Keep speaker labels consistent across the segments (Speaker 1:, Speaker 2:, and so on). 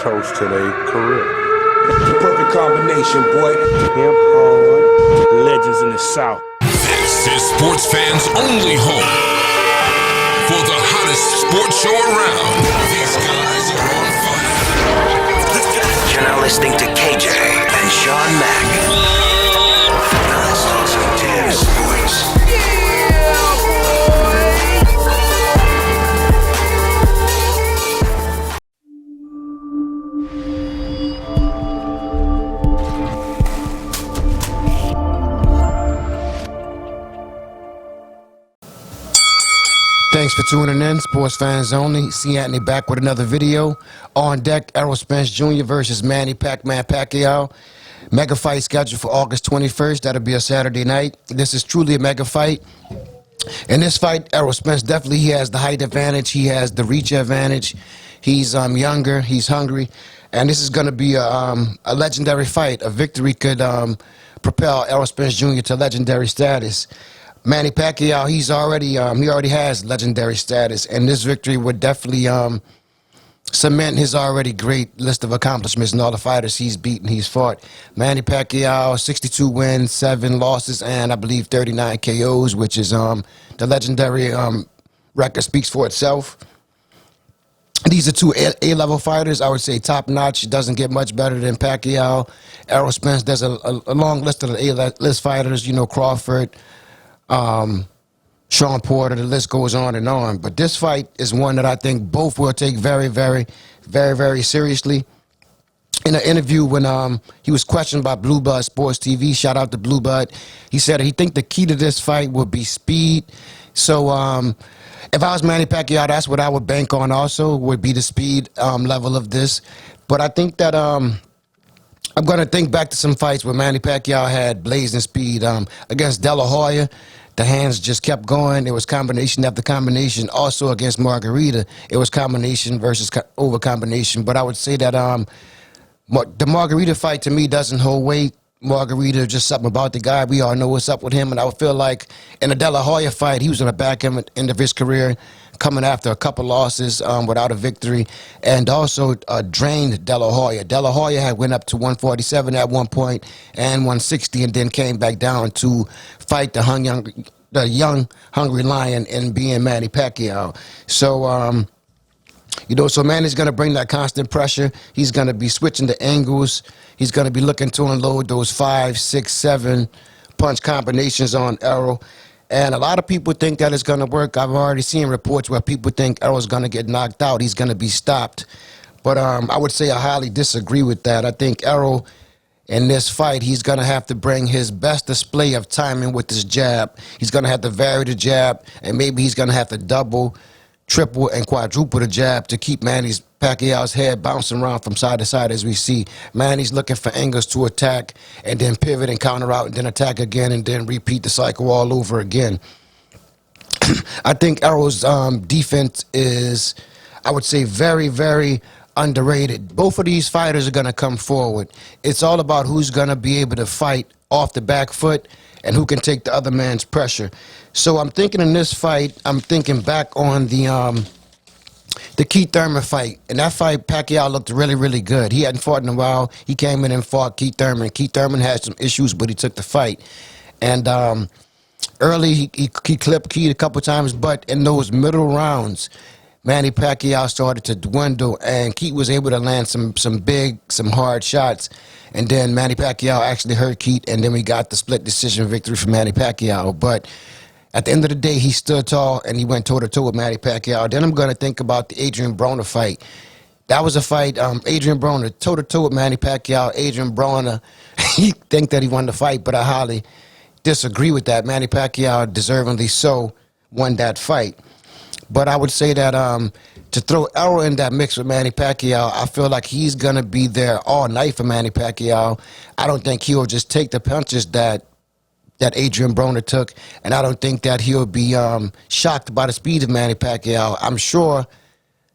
Speaker 1: toast to their career.
Speaker 2: The perfect combination, boy.
Speaker 1: Hip hard legends in the South.
Speaker 3: This is sports fans' only home for the hottest sports show around. These guys are on fire.
Speaker 4: You're now listening to KJ and Sean Mack. Now let's talk some damn sports.
Speaker 5: Thanks for tuning in, sports fans only. C. Anthony back with another video. On deck, Errol Spence Jr. versus Manny Pac-Man Pacquiao. Mega fight scheduled for August 21st. That'll be a Saturday night. This is truly a mega fight. In this fight, Errol Spence definitely he has the height advantage. He has the reach advantage. He's younger. He's hungry. And this is going to be a legendary fight. A victory could propel Errol Spence Jr. to legendary status. Manny Pacquiao, he already has legendary status, and this victory would definitely cement his already great list of accomplishments and all the fighters he's beaten, he's fought. Manny Pacquiao, 62 wins, 7 losses, and I believe 39 KOs, which is the legendary record speaks for itself. These are two A-level fighters. I would say top-notch. Doesn't get much better than Pacquiao. Errol Spence, there's a long list of the A-list fighters, you know, Crawford, Sean Porter, the list goes on and on. But this fight is one that I think both will take very, very, very, very seriously. In an interview when he was questioned by Blue Blood Sports TV, shout out to Blue Blood, he said he think the key to this fight would be speed. So if I was Manny Pacquiao, that's what I would bank on also, would be the speed level of this. But I think that I'm going to think back to some fights where Manny Pacquiao had blazing speed. Against De La Hoya, the hands just kept going. It was combination after combination. Also against Margarita, it was combination versus over combination. But I would say that the Margarita fight to me doesn't hold weight. Margarita, just something about the guy. We all know what's up with him. And I would feel like in the De La Hoya fight, he was on the back end of his career, coming after a couple losses without a victory, and also drained De La Hoya. De La Hoya had went up to 147 at one point and 160, and then came back down to fight the young hungry lion in being Manny Pacquiao. So so Manny's going to bring that constant pressure. He's going to be switching the angles. He's going to be looking to unload those 5, 6, 7 punch combinations on Errol. And a lot of people think that it's going to work. I've already seen reports where people think Errol's going to get knocked out. He's going to be stopped. But I would say I highly disagree with that. I think Errol, in this fight, he's going to have to bring his best display of timing with his jab. He's going to have to vary the jab, and maybe he's going to have to double, triple, and quadruple the jab to keep Manny Pacquiao's head bouncing around from side to side, as we see. Manny's looking for angles to attack and then pivot and counter out and then attack again and then repeat the cycle all over again. I think Errol's defense is, I would say, very, very underrated. Both of these fighters are going to come forward. It's all about who's going to be able to fight off the back foot and who can take the other man's pressure. So I'm thinking in this fight, I'm thinking back on the Keith Thurman fight. In that fight, Pacquiao looked really, really good. He hadn't fought in a while. He came in and fought Keith Thurman. Keith Thurman had some issues, but he took the fight. And early, he clipped Keith a couple times, but in those middle rounds, Manny Pacquiao started to dwindle, and Keith was able to land some hard shots. And then Manny Pacquiao actually hurt Keith, and then we got the split decision victory for Manny Pacquiao. But at the end of the day, he stood tall, and he went toe-to-toe with Manny Pacquiao. Then I'm going to think about the Adrian Broner fight. That was a fight, Adrian Broner, toe-to-toe with Manny Pacquiao. Adrian Broner, he think that he won the fight, but I highly disagree with that. Manny Pacquiao, deservingly so, won that fight. But I would say that to throw Errol in that mix with Manny Pacquiao, I feel like he's going to be there all night for Manny Pacquiao. I don't think he'll just take the punches that Adrian Broner took, and I don't think that he'll be shocked by the speed of Manny Pacquiao. I'm sure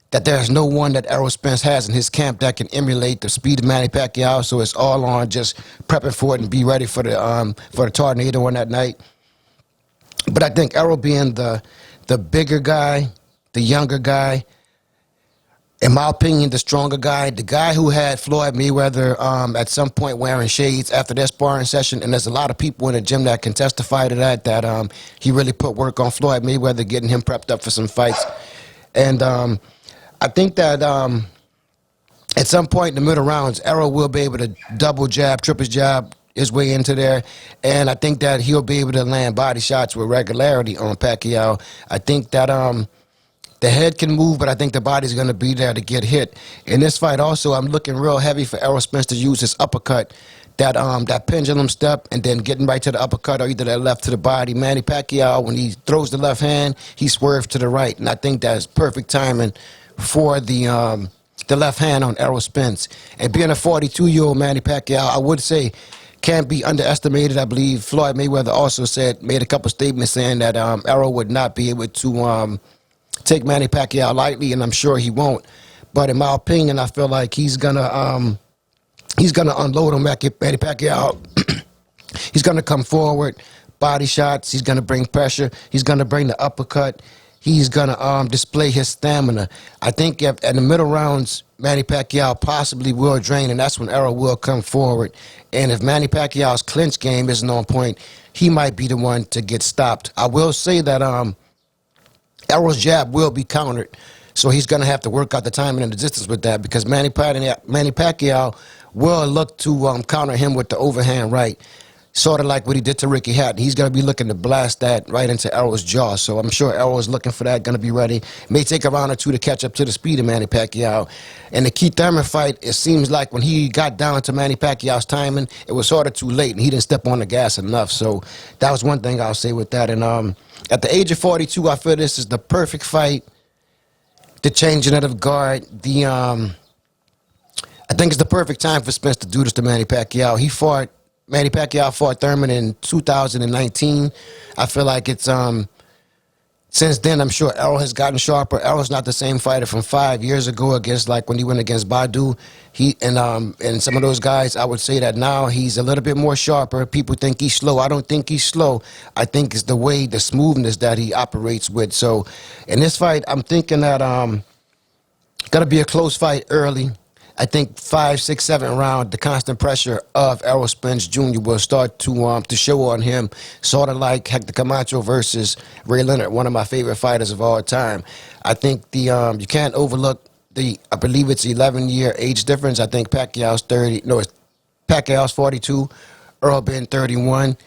Speaker 5: that there's no one that Errol Spence has in his camp that can emulate the speed of Manny Pacquiao, so it's all on just prepping for it and be ready for the tornado on that night. But I think Errol being the bigger guy, the younger guy, in my opinion, the stronger guy, the guy who had Floyd Mayweather at some point wearing shades after their sparring session, and there's a lot of people in the gym that can testify to that he really put work on Floyd Mayweather, getting him prepped up for some fights. And I think that at some point in the middle rounds, Errol will be able to double jab, triple jab his way into there, and I think that he'll be able to land body shots with regularity on Pacquiao. I think that the head can move, but I think the body's going to be there to get hit. In this fight also, I'm looking real heavy for Errol Spence to use his uppercut, that pendulum step, and then getting right to the uppercut or either that left to the body. Manny Pacquiao, when he throws the left hand, he swerves to the right, and I think that's perfect timing for the left hand on Errol Spence. And being a 42-year-old Manny Pacquiao, I would say can't be underestimated. I believe Floyd Mayweather also made a couple statements saying that Errol would not be able to take Manny Pacquiao lightly, and I'm sure he won't. But in my opinion, I feel like he's gonna unload on Manny Pacquiao. He's gonna come forward, body shots. He's gonna bring pressure. He's gonna bring the uppercut. He's gonna display his stamina. I think in the middle rounds, Manny Pacquiao possibly will drain, and that's when Errol will come forward. And if Manny Pacquiao's clinch game isn't on point, he might be the one to get stopped. I will say that Errol's jab will be countered, so he's going to have to work out the timing and the distance with that, because Manny Pacquiao will look to counter him with the overhand right, sort of like what he did to Ricky Hatton. He's going to be looking to blast that right into Errol's jaw, so I'm sure Errol is looking for that, going to be ready. It may take a round or two to catch up to the speed of Manny Pacquiao. And the Keith Thurman fight, it seems like when he got down to Manny Pacquiao's timing, it was sort of too late, and he didn't step on the gas enough, so that was one thing I'll say with that. And at the age of 42, I feel this is the perfect fight. The changing of the guard, I think it's the perfect time for Spence to do this to Manny Pacquiao. Manny Pacquiao fought Thurman in 2019. I feel like it's since then, I'm sure Errol has gotten sharper. Errol's not the same fighter from 5 years ago against, like, when he went against Badu. And some of those guys, I would say that now he's a little bit more sharper. People think he's slow. I don't think he's slow. I think it's the smoothness that he operates with. So in this fight, I'm thinking that gonna be a close fight early. I think 5, 6, 7 round, the constant pressure of Errol Spence Jr. will start to show on him, sort of like Hector Camacho versus Ray Leonard, one of my favorite fighters of all time. I think you can't overlook I believe it's 11-year age difference. I think Pacquiao's 42, Errol been 31.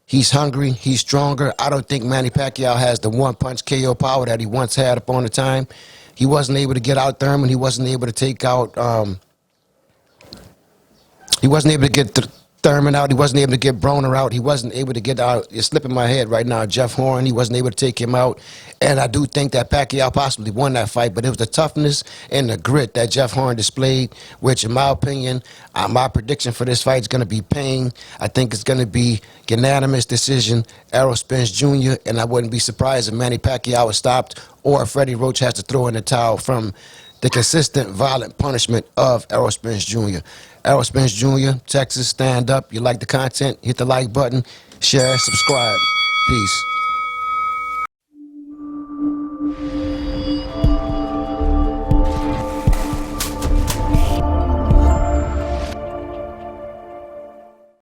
Speaker 5: He's hungry. He's stronger. I don't think Manny Pacquiao has the one-punch KO power that he once had upon a time. He wasn't able to get out Thurman. He wasn't able to take out. He wasn't able to get Thurman out. He wasn't able to get Broner out. He wasn't able to get out. It's slipping my head right now. Jeff Horn. He wasn't able to take him out. And I do think that Pacquiao possibly won that fight, but it was the toughness and the grit that Jeff Horn displayed, which, in my opinion, my prediction for this fight is going to be pain. I think it's going to be unanimous decision, Errol Spence Jr., and I wouldn't be surprised if Manny Pacquiao is stopped or if Freddie Roach has to throw in the towel from the consistent violent punishment of Errol Spence Jr. Errol Spence Jr., Texas, stand up. You like the content, hit the like button, share, subscribe. Peace.